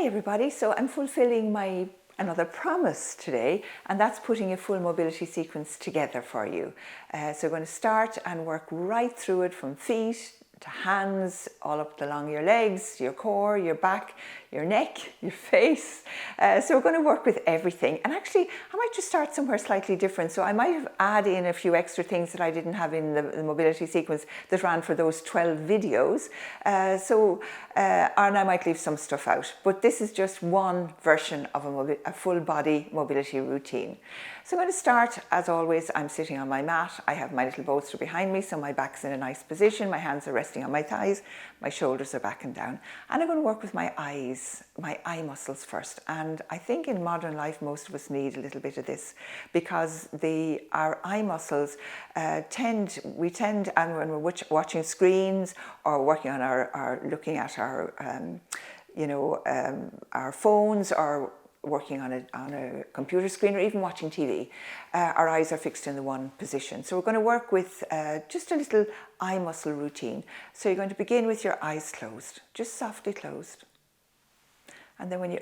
Hi everybody, so I'm fulfilling another promise today, and that's putting a full mobility sequence together for you. So we're going to start and work right through it from feet to hands, all up along your legs, your core, your back, your neck, your face. So we're going to work with everything. And actually, I might just start somewhere slightly different. So I might add in a few extra things that I didn't have in the mobility sequence that ran for those 12 videos. And I might leave some stuff out. But this is just one version of a full body mobility routine. So I'm going to start, as always, I'm sitting on my mat. I have my little bolster behind me, so my back's in a nice position. My hands are resting on my thighs. My shoulders are back and down. And I'm going to work with my eyes, my eye muscles first. And I think in modern life, most of us need a little bit of this because our eye muscles tend, and when we're watching screens or working on looking at our phones or working on a computer screen or even watching TV, our eyes are fixed in the one position. So we're going to work with just a little eye muscle routine. So you're going to begin with your eyes closed, just softly closed. And then when you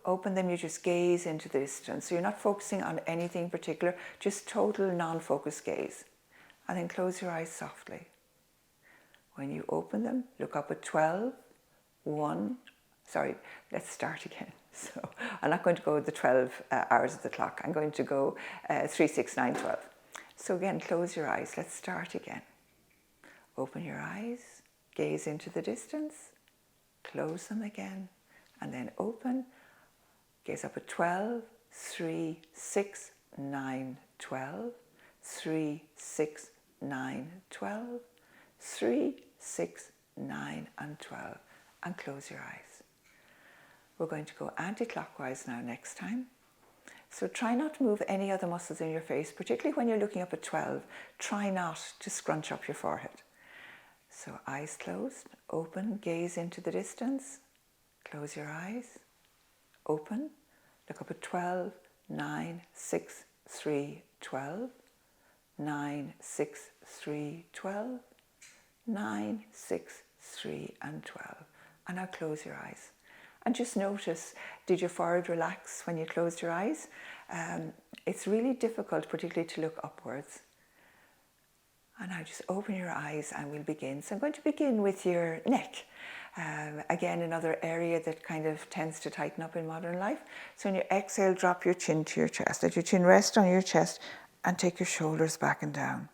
open them, you just gaze into the distance. So you're not focusing on anything particular, just total non-focused gaze. And then close your eyes softly. When you open them, look up at 12, 1, sorry, let's start again. So I'm not going to go the 12 hours of the clock. I'm going to go 3, 6, 9, 12. So again, close your eyes. Let's start again. Open your eyes, gaze into the distance, close them again, and then open. Gaze up at 12, 3, 6, 9, 12, 3, 6, 9, 12, 3, 6, 9, and 12, and close your eyes. We're going to go anti-clockwise now next time. So try not to move any other muscles in your face, particularly when you're looking up at 12. Try not to scrunch up your forehead. So eyes closed, open, gaze into the distance, close your eyes, open, look up at 12, 9, 6, 3, 12, 9, 6, 3, 12, 9, 6, 3, and 12. And now close your eyes. And just notice, did your forehead relax when you closed your eyes? It's really difficult, particularly to look upwards. And now just open your eyes and we'll begin. So I'm going to begin with your neck. Again, another area that kind of tends to tighten up in modern life. So when you exhale, drop your chin to your chest. Let your chin rest on your chest and take your shoulders back and down.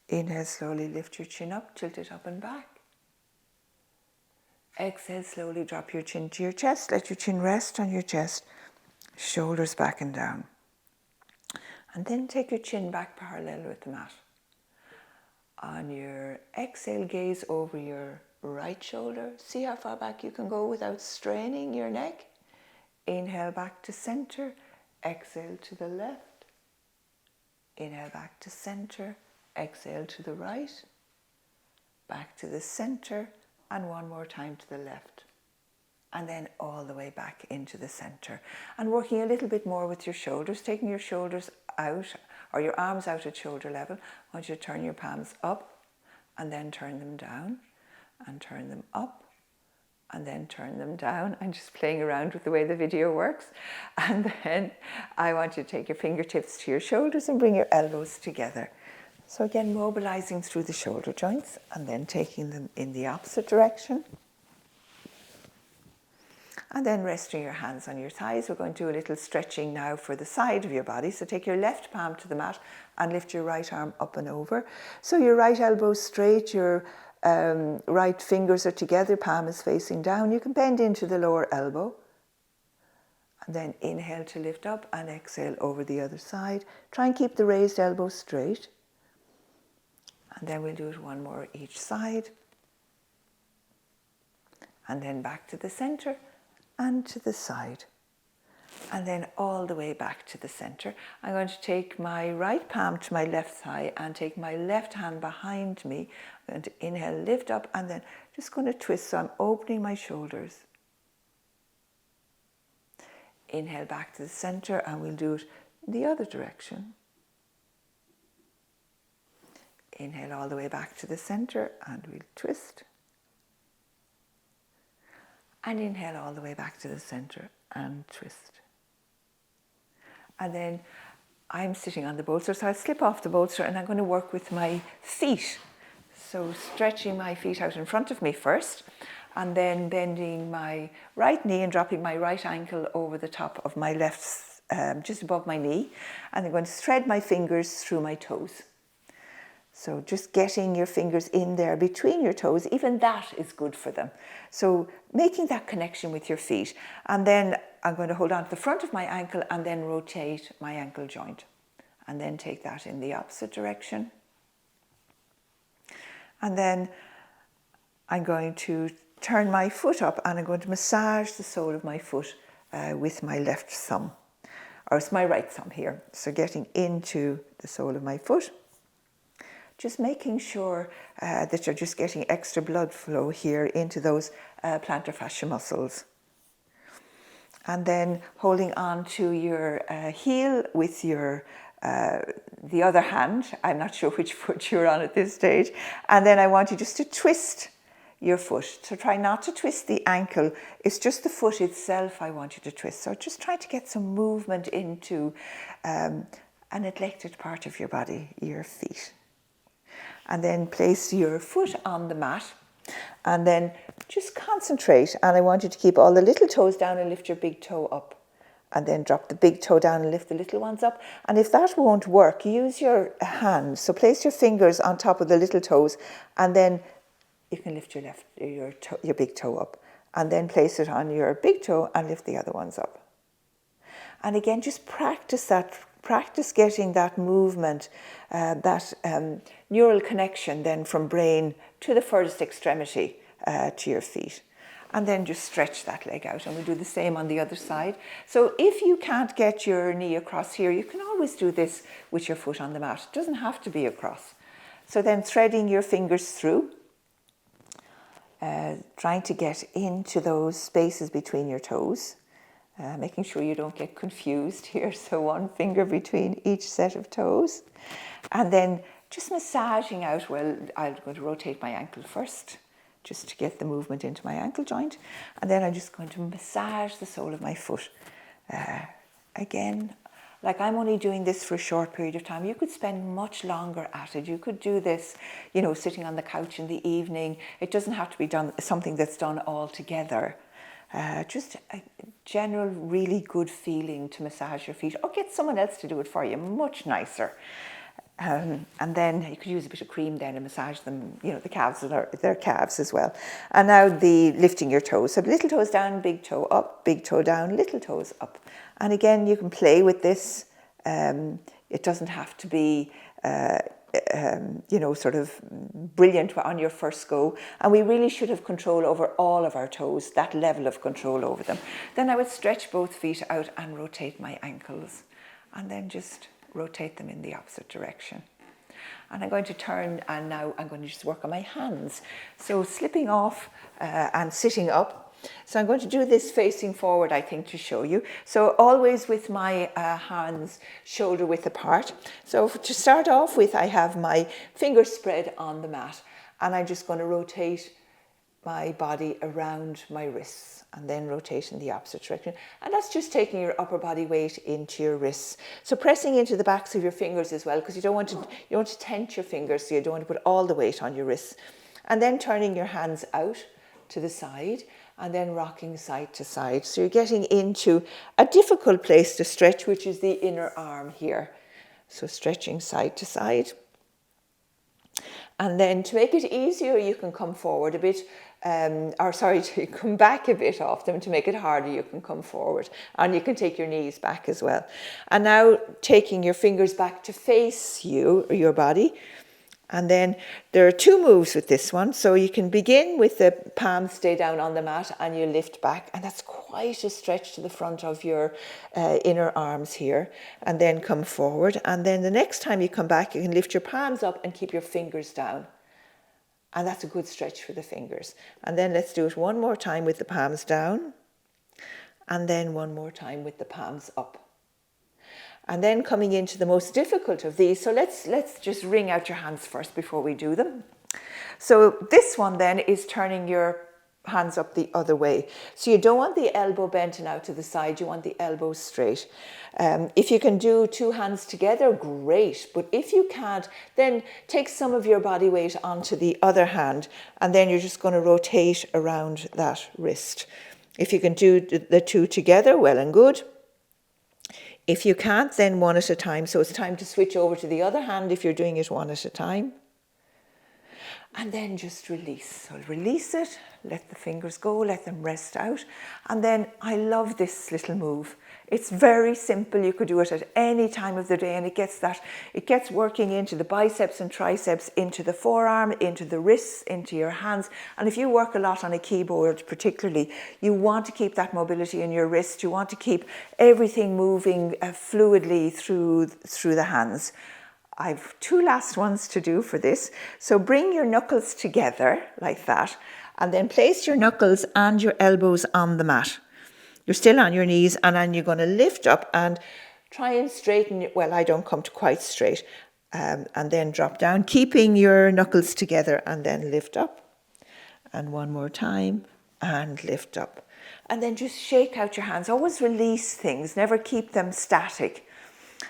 Inhale, slowly lift your chin up, tilt it up and back. Exhale, slowly drop your chin to your chest. Let your chin rest on your chest, shoulders back and down. And then take your chin back parallel with the mat. On your exhale, gaze over your right shoulder. See how far back you can go without straining your neck. Inhale back to center. Exhale to the left. Inhale back to center. Exhale to the right. Back to the center. And one more time to the left. And then all the way back into the center. And working a little bit more with your shoulders, taking your shoulders out, or your arms out at shoulder level. I want you to turn your palms up, and then turn them down, and turn them up, and then turn them down. I'm just playing around with the way the video works. And then I want you to take your fingertips to your shoulders and bring your elbows together. So again, mobilizing through the shoulder joints and then taking them in the opposite direction. And then resting your hands on your thighs. We're going to do a little stretching now for the side of your body. So take your left palm to the mat and lift your right arm up and over. So your right elbow is straight, your right fingers are together, palm is facing down. You can bend into the lower elbow. And then inhale to lift up and exhale over the other side. Try and keep the raised elbow straight. And then we'll do it one more each side. And then back to the center and to the side. And then all the way back to the center. I'm going to take my right palm to my left thigh and take my left hand behind me. I'm going to inhale, lift up, and then just going to twist. So I'm opening my shoulders. Inhale back to the center, and we'll do it the other direction. Inhale all the way back to the center and we'll twist. and inhale all the way back to the center and twist. And then I'm sitting on the bolster, so I'll slip off the bolster and I'm going to work with my feet. So stretching my feet out in front of me first, and then bending my right knee and dropping my right ankle over the top of my left, just above my knee. And I'm going to thread my fingers through my toes. So just getting your fingers in there between your toes, even that is good for them. So making that connection with your feet. And then I'm going to hold on to the front of my ankle and then rotate my ankle joint. And then take that in the opposite direction. And then I'm going to turn my foot up and I'm going to massage the sole of my foot with my left thumb. Or it's my right thumb here. So getting into the sole of my foot. Just making sure that you're just getting extra blood flow here into those plantar fascia muscles. And then holding on to your heel with your the other hand. I'm not sure which foot you're on at this stage. And then I want you just to twist your foot. So try not to twist the ankle. It's just the foot itself I want you to twist. So just try to get some movement into a neglected part of your body, your feet. And then place your foot on the mat and then just concentrate. And I want you to keep all the little toes down and lift your big toe up. And then drop the big toe down and lift the little ones up. And if that won't work, use your hands. So place your fingers on top of the little toes and then you can lift your big toe up. And then place it on your big toe and lift the other ones up. And again, just practice that. Practice getting that movement, that neural connection then from brain to the furthest extremity to your feet. And then just stretch that leg out. And we'll do the same on the other side. So if you can't get your knee across here, you can always do this with your foot on the mat. It doesn't have to be across. So then threading your fingers through, trying to get into those spaces between your toes. Making sure you don't get confused here. So one finger between each set of toes. And then just massaging out. Well, I'm going to rotate my ankle first, just to get the movement into my ankle joint. And then I'm just going to massage the sole of my foot. Again, like I'm only doing this for a short period of time. You could spend much longer at it. You could do this, sitting on the couch in the evening. It doesn't have to be done something that's done all together. Just a general really good feeling to massage your feet or get someone else to do it for you, much nicer. And then you could use a bit of cream then and massage them, the calves, their calves as well. And now the lifting your toes. So little toes down, big toe up, big toe down, little toes up. And again, you can play with this. It doesn't have to be sort of brilliant on your first go. And we really should have control over all of our toes, that level of control over them. Then I would stretch both feet out and rotate my ankles. And then just rotate them in the opposite direction. And I'm going to turn and now I'm going to just work on my hands. So slipping off and sitting up. So I'm going to do this facing forward, I think, to show you. So always with my hands shoulder width apart. So to start off with, I have my fingers spread on the mat and I'm just going to rotate my body around my wrists and then rotate in the opposite direction. And that's just taking your upper body weight into your wrists. So pressing into the backs of your fingers as well, because you don't want to tent your fingers, so you don't want to put all the weight on your wrists. And then turning your hands out to the side and then rocking side to side. So you're getting into a difficult place to stretch, which is the inner arm here. So stretching side to side. And then to make it easier, you can come forward a bit, to come back a bit off them. To make it harder, you can come forward. And you can take your knees back as well. And now taking your fingers back to face you, or your body. And then there are two moves with this one. So you can begin with the palms stay down on the mat and you lift back. And that's quite a stretch to the front of your inner arms here. And then come forward. And then the next time you come back, you can lift your palms up and keep your fingers down. And that's a good stretch for the fingers. And then let's do it one more time with the palms down. And then one more time with the palms up. And then coming into the most difficult of these. So let's just wring out your hands first before we do them. So this one then is turning your hands up the other way. So you don't want the elbow bent and out to the side, you want the elbow straight. If you can do two hands together, great. But if you can't, then take some of your body weight onto the other hand, and then you're just going to rotate around that wrist. If you can do the two together, well and good. If you can't, then one at a time. So it's time to switch over to the other hand if you're doing it one at a time. And then just release. So release it, let the fingers go, let them rest out. And then I love this little move. It's very simple. You could do it at any time of the day, and it gets working into the biceps and triceps, into the forearm, into the wrists, into your hands. And if you work a lot on a keyboard particularly, you want to keep that mobility in your wrist. You want to keep everything moving fluidly through the hands. I've two last ones to do for this. So bring your knuckles together like that, and then place your knuckles and your elbows on the mat. You're still on your knees, and then you're going to lift up and try and straighten. Well, I don't come to quite straight. And then drop down, keeping your knuckles together, and then lift up. And one more time, and lift up. And then just shake out your hands. Always release things, never keep them static.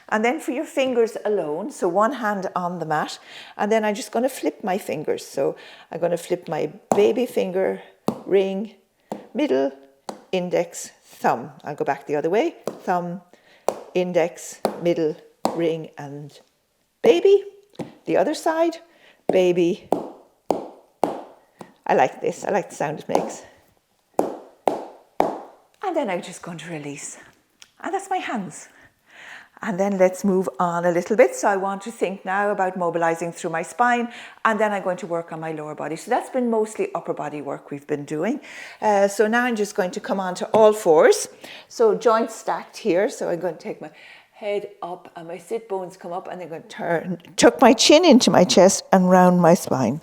And then for your fingers alone, so one hand on the mat, and then I'm just going to flip my fingers. So I'm going to flip my baby finger, ring, middle, index, thumb. I'll go back the other way. Thumb, index, middle, ring, and baby. The other side, baby. I like this. I like the sound it makes. And then I'm just going to release. And that's my hands. And then let's move on a little bit. So I want to think now about mobilizing through my spine, and then I'm going to work on my lower body. So that's been mostly upper body work we've been doing. So now I'm just going to come on to all fours. So joints stacked here. So I'm going to take my head up and my sit bones come up, and I'm going to tuck my chin into my chest and round my spine.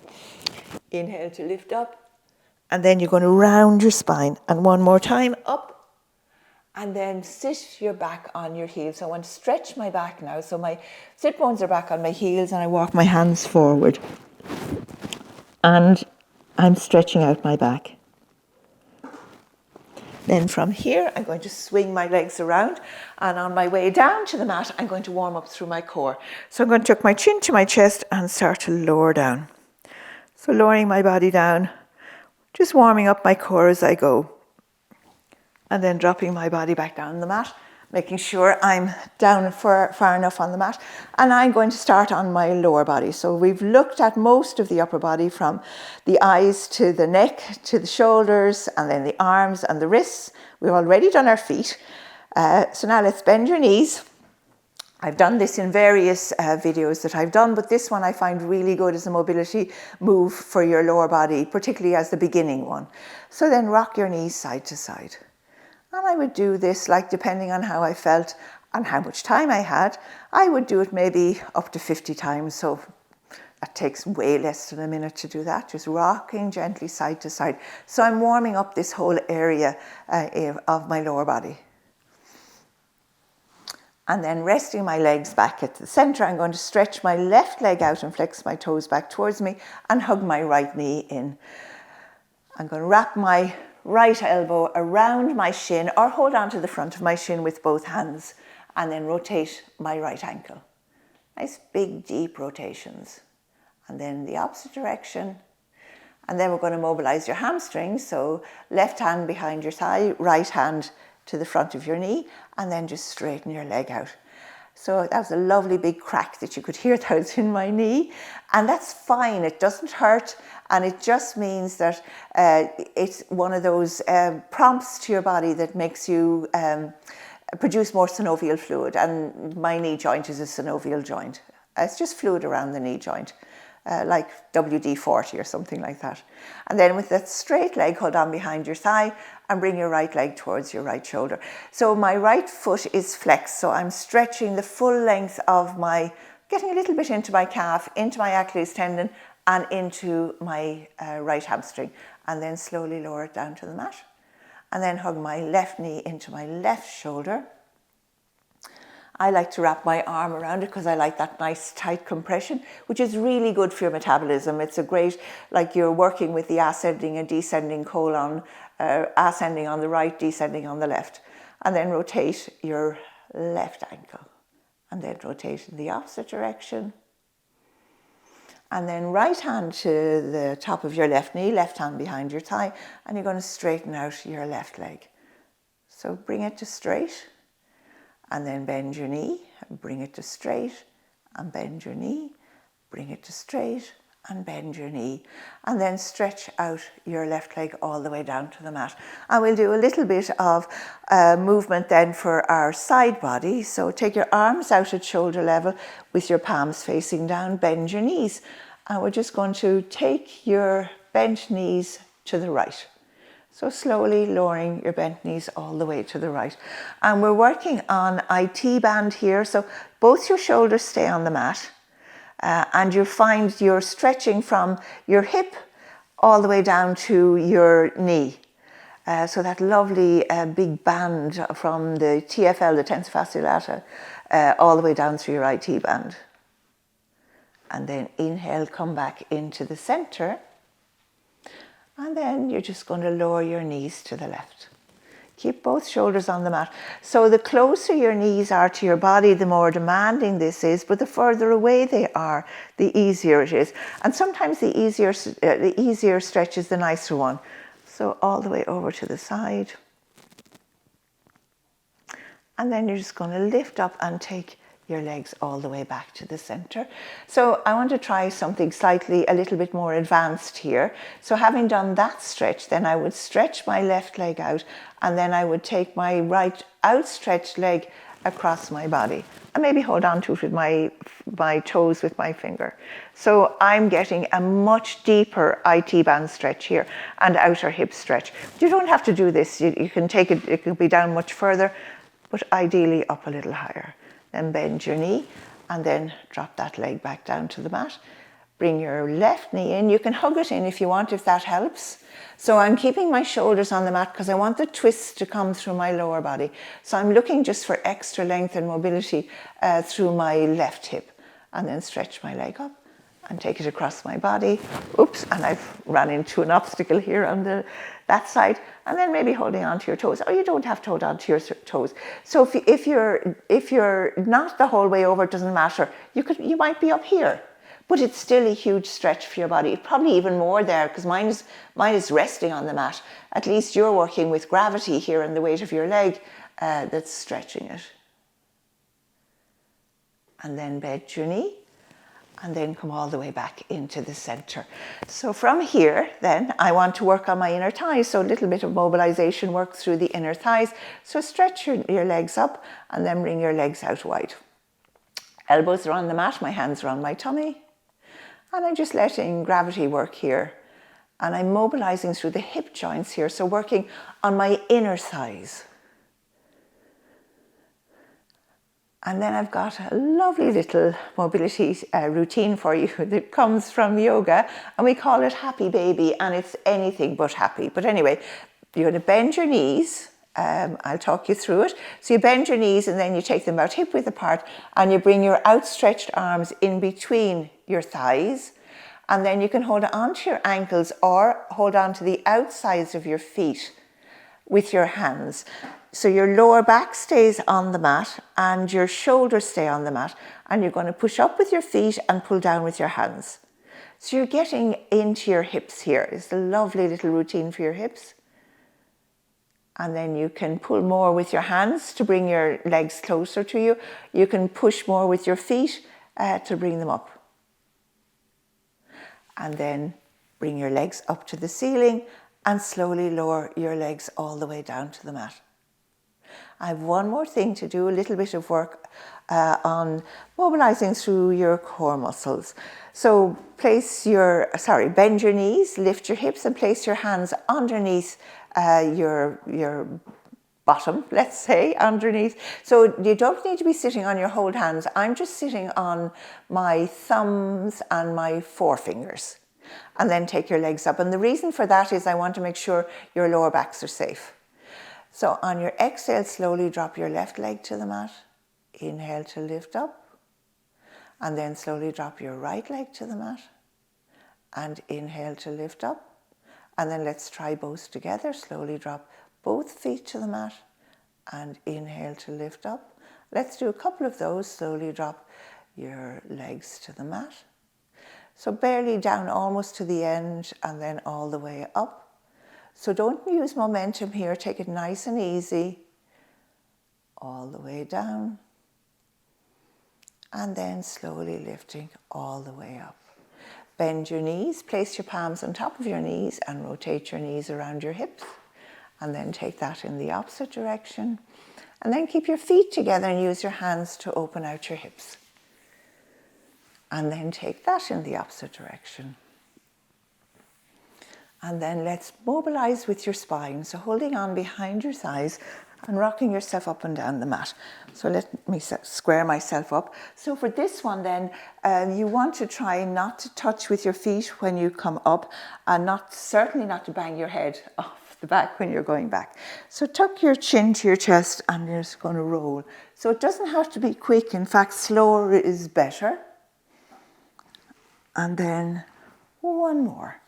Inhale to lift up, and then you're going to round your spine. And one more time, up. And then sit your back on your heels. So I want to stretch my back now. So my sit bones are back on my heels, and I walk my hands forward. And I'm stretching out my back. Then from here, I'm going to swing my legs around. And on my way down to the mat, I'm going to warm up through my core. So I'm going to tuck my chin to my chest and start to lower down. So lowering my body down, just warming up my core as I go. And then dropping my body back down on the mat, making sure I'm down far enough on the mat. And I'm going to start on my lower body. So we've looked at most of the upper body, from the eyes to the neck, to the shoulders, and then the arms and the wrists. We've already done our feet. So now let's bend your knees. I've done this in various videos that I've done, but this one I find really good as a mobility move for your lower body, particularly as the beginning one. So then rock your knees side to side. And I would do this, like, depending on how I felt and how much time I had, I would do it maybe up to 50 times. So that takes way less than a minute to do that, just rocking gently side to side. So I'm warming up this whole area of my lower body. And then resting my legs back at the center, I'm going to stretch my left leg out and flex my toes back towards me and hug my right knee in. I'm going to wrap my right elbow around my shin, or hold on to the front of my shin with both hands, and then rotate my right ankle. Nice big deep rotations. And then the opposite direction. And then we're going to mobilize your hamstrings. So left hand behind your thigh, right hand to the front of your knee, and then just straighten your leg out. So that was a lovely big crack that you could hear that was in my knee. And that's fine, it doesn't hurt. And it just means that it's one of those prompts to your body that makes you produce more synovial fluid. And my knee joint is a synovial joint. It's just fluid around the knee joint, like WD-40 or something like that. And then with that straight leg, hold on behind your thigh and bring your right leg towards your right shoulder. So my right foot is flexed. So I'm stretching the full length of getting a little bit into my calf, into my Achilles tendon, and into my right hamstring, and then slowly lower it down to the mat. And then hug my left knee into my left shoulder. I like to wrap my arm around it because I like that nice tight compression, which is really good for your metabolism. It's a great, like you're working with the ascending and descending colon, ascending on the right, descending on the left. And then rotate your left ankle. And then rotate in the opposite direction. And then right hand to the top of your left knee, left hand behind your thigh, and you're going to straighten out your left leg. So bring it to straight, and then bend your knee, and bring it to straight, and bend your knee, bring it to straight, and bend your knee. And then stretch out your left leg all the way down to the mat. And we'll do a little bit of movement then for our side body. So take your arms out at shoulder level with your palms facing down, bend your knees. And we're just going to take your bent knees to the right. So slowly lowering your bent knees all the way to the right. And we're working on IT band here. So both your shoulders stay on the mat. And you'll find you're stretching from your hip all the way down to your knee. So that lovely big band from the TFL, the tensor fasciolata, all the way down through your IT band. And then inhale, come back into the center. And then you're just going to lower your knees to the left. Keep both shoulders on the mat. So the closer your knees are to your body, the more demanding this is, but the further away they are, the easier it is. And sometimes the easier stretch is the nicer one. So all the way over to the side. And then you're just going to lift up and take your legs all the way back to the center. So I want to try something a little bit more advanced here. So having done that stretch, then I would stretch my left leg out, and then I would take my right outstretched leg across my body and maybe hold on to it with my toes with my finger. So I'm getting a much deeper IT band stretch here and outer hip stretch. You don't have to do this. You can take it, it can be down much further, but ideally up a little higher. Then bend your knee and then drop that leg back down to the mat. Bring your left knee in. You can hug it in if you want, if that helps. So I'm keeping my shoulders on the mat because I want the twist to come through my lower body. So I'm looking just for extra length and mobility through my left hip. And then stretch my leg up and take it across my body. Oops, and I've run into an obstacle here on that side. And then maybe holding on to your toes. Oh, you don't have to hold on to your toes. So if you're not the whole way over, it doesn't matter. You might be up here, but it's still a huge stretch for your body. Probably even more there because mine is resting on the mat. At least you're working with gravity here and the weight of your leg that's stretching it. And then bend your knee. And then come all the way back into the center. So from here, then, I want to work on my inner thighs. So a little bit of mobilization work through the inner thighs. So stretch your legs up and then bring your legs out wide. Elbows are on the mat, my hands are on my tummy. And I'm just letting gravity work here. And I'm mobilizing through the hip joints here. So working on my inner thighs. And then I've got a lovely little mobility routine for you that comes from yoga, and we call it Happy Baby, and it's anything but happy. But anyway, you're going to bend your knees. I'll talk you through it. So you bend your knees and then you take them about hip width apart and you bring your outstretched arms in between your thighs. And then you can hold on to your ankles or hold on to the outsides of your feet with your hands. So your lower back stays on the mat and your shoulders stay on the mat, and you're going to push up with your feet and pull down with your hands. So you're getting into your hips here. It's a lovely little routine for your hips. And then you can pull more with your hands to bring your legs closer to you. You can push more with your feet to bring them up. And then bring your legs up to the ceiling and slowly lower your legs all the way down to the mat. I have one more thing to do, a little bit of work on mobilizing through your core muscles. So bend your knees, lift your hips and place your hands underneath your bottom, let's say, underneath. So you don't need to be sitting on your whole hands. I'm just sitting on my thumbs and my forefingers. And then take your legs up. And the reason for that is I want to make sure your lower backs are safe. So on your exhale, slowly drop your left leg to the mat. Inhale to lift up. And then slowly drop your right leg to the mat. And inhale to lift up. And then let's try both together. Slowly drop both feet to the mat. And inhale to lift up. Let's do a couple of those. Slowly drop your legs to the mat. So barely down almost to the end and then all the way up. So don't use momentum here. Take it nice and easy. All the way down. And then slowly lifting all the way up. Bend your knees, place your palms on top of your knees and rotate your knees around your hips. And then take that in the opposite direction. And then keep your feet together and use your hands to open out your hips. And then take that in the opposite direction. And then let's mobilize with your spine. So holding on behind your thighs and rocking yourself up and down the mat. So let me square myself up. So for this one then, you want to try not to touch with your feet when you come up and certainly not to bang your head off the back when you're going back. So tuck your chin to your chest and you're just going to roll. So it doesn't have to be quick. In fact, slower is better. And then one more.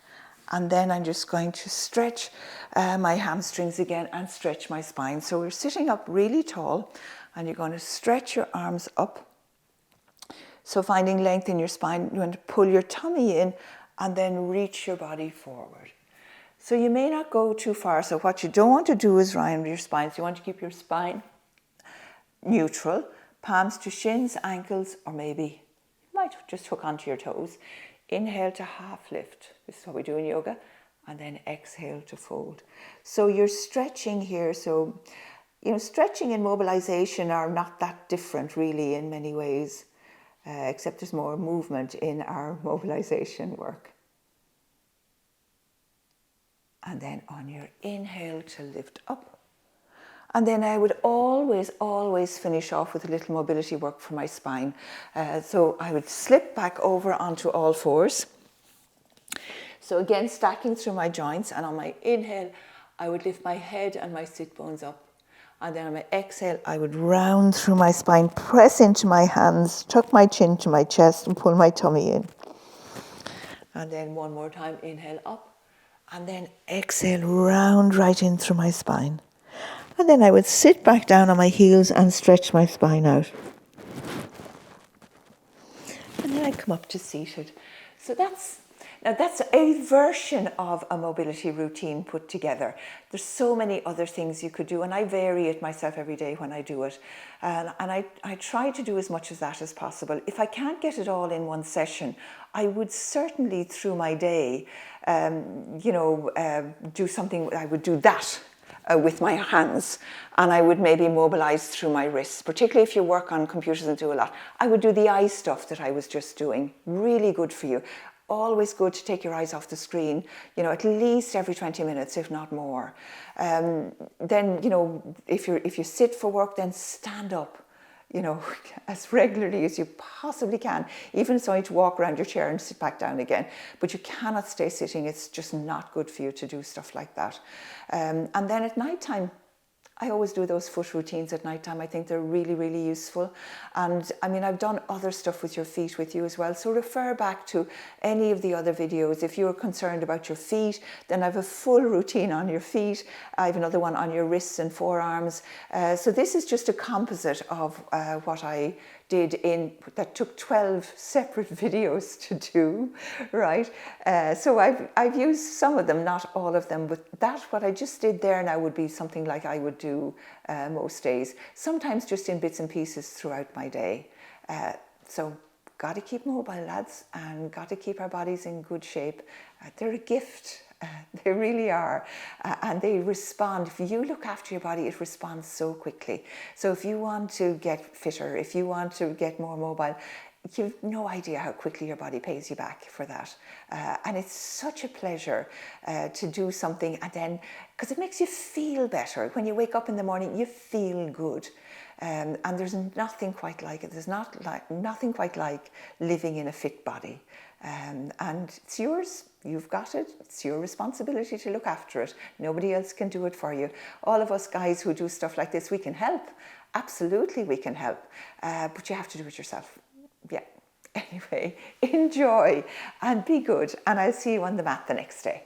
And then I'm just going to stretch my hamstrings again and stretch my spine. So we're sitting up really tall and you're going to stretch your arms up. So finding length in your spine, you're going to pull your tummy in and then reach your body forward. So you may not go too far. So what you don't want to do is round your spine. So you want to keep your spine neutral, palms to shins, ankles, or maybe you might just hook onto your toes. Inhale to half lift. This is what we do in yoga. And then exhale to fold. So you're stretching here. So, stretching and mobilization are not that different really in many ways, except there's more movement in our mobilization work. And then on your inhale to lift up. And then I would always finish off with a little mobility work for my spine. So I would slip back over onto all fours. So again, stacking through my joints. And on my inhale, I would lift my head and my sit bones up. And then on my exhale, I would round through my spine, press into my hands, tuck my chin to my chest and pull my tummy in. And then one more time, inhale up. And then exhale, round right in through my spine. And then I would sit back down on my heels and stretch my spine out. And then I come up to seated. So that's a version of a mobility routine put together. There's so many other things you could do, and I vary it myself every day when I do it. And I try to do as much of that as possible. If I can't get it all in one session, I would certainly through my day, do something. I would do that. With my hands, and I would maybe mobilize through my wrists, particularly if you work on computers and do a lot. I would do the eye stuff that I was just doing. Really good for you. Always good to take your eyes off the screen, at least every 20 minutes, if not more. Then, if you sit for work, then stand up, as regularly as you possibly can. Even so, you to walk around your chair and sit back down again. But you cannot stay sitting. It's just not good for you to do stuff like that. And then at night time, I always do those foot routines at night time. I think they're really, really useful. And I've done other stuff with your feet with you as well. So refer back to any of the other videos. If you're concerned about your feet, then I have a full routine on your feet. I have another one on your wrists and forearms. So this is just a composite of what I did that took 12 separate videos to do, right? So I've used some of them, not all of them, but what I just did there now would be something like I would do most days, sometimes just in bits and pieces throughout my day. So got to keep mobile, lads, and got to keep our bodies in good shape. They're a gift. They really are. And they respond. If you look after your body, it responds so quickly. So if you want to get fitter, if you want to get more mobile, you've no idea how quickly your body pays you back for that. And it's such a pleasure to do something, and then, because it makes you feel better. When you wake up in the morning, you feel good. And there's nothing quite like it. There's nothing quite like living in a fit body. And it's yours. You've got it. It's your responsibility to look after it. Nobody else can do it for you. All of us guys who do stuff like this, we can help. absolutely we can help, but you have to do it yourself. Yeah. Anyway, enjoy and be good, and I'll see you on the mat the next day.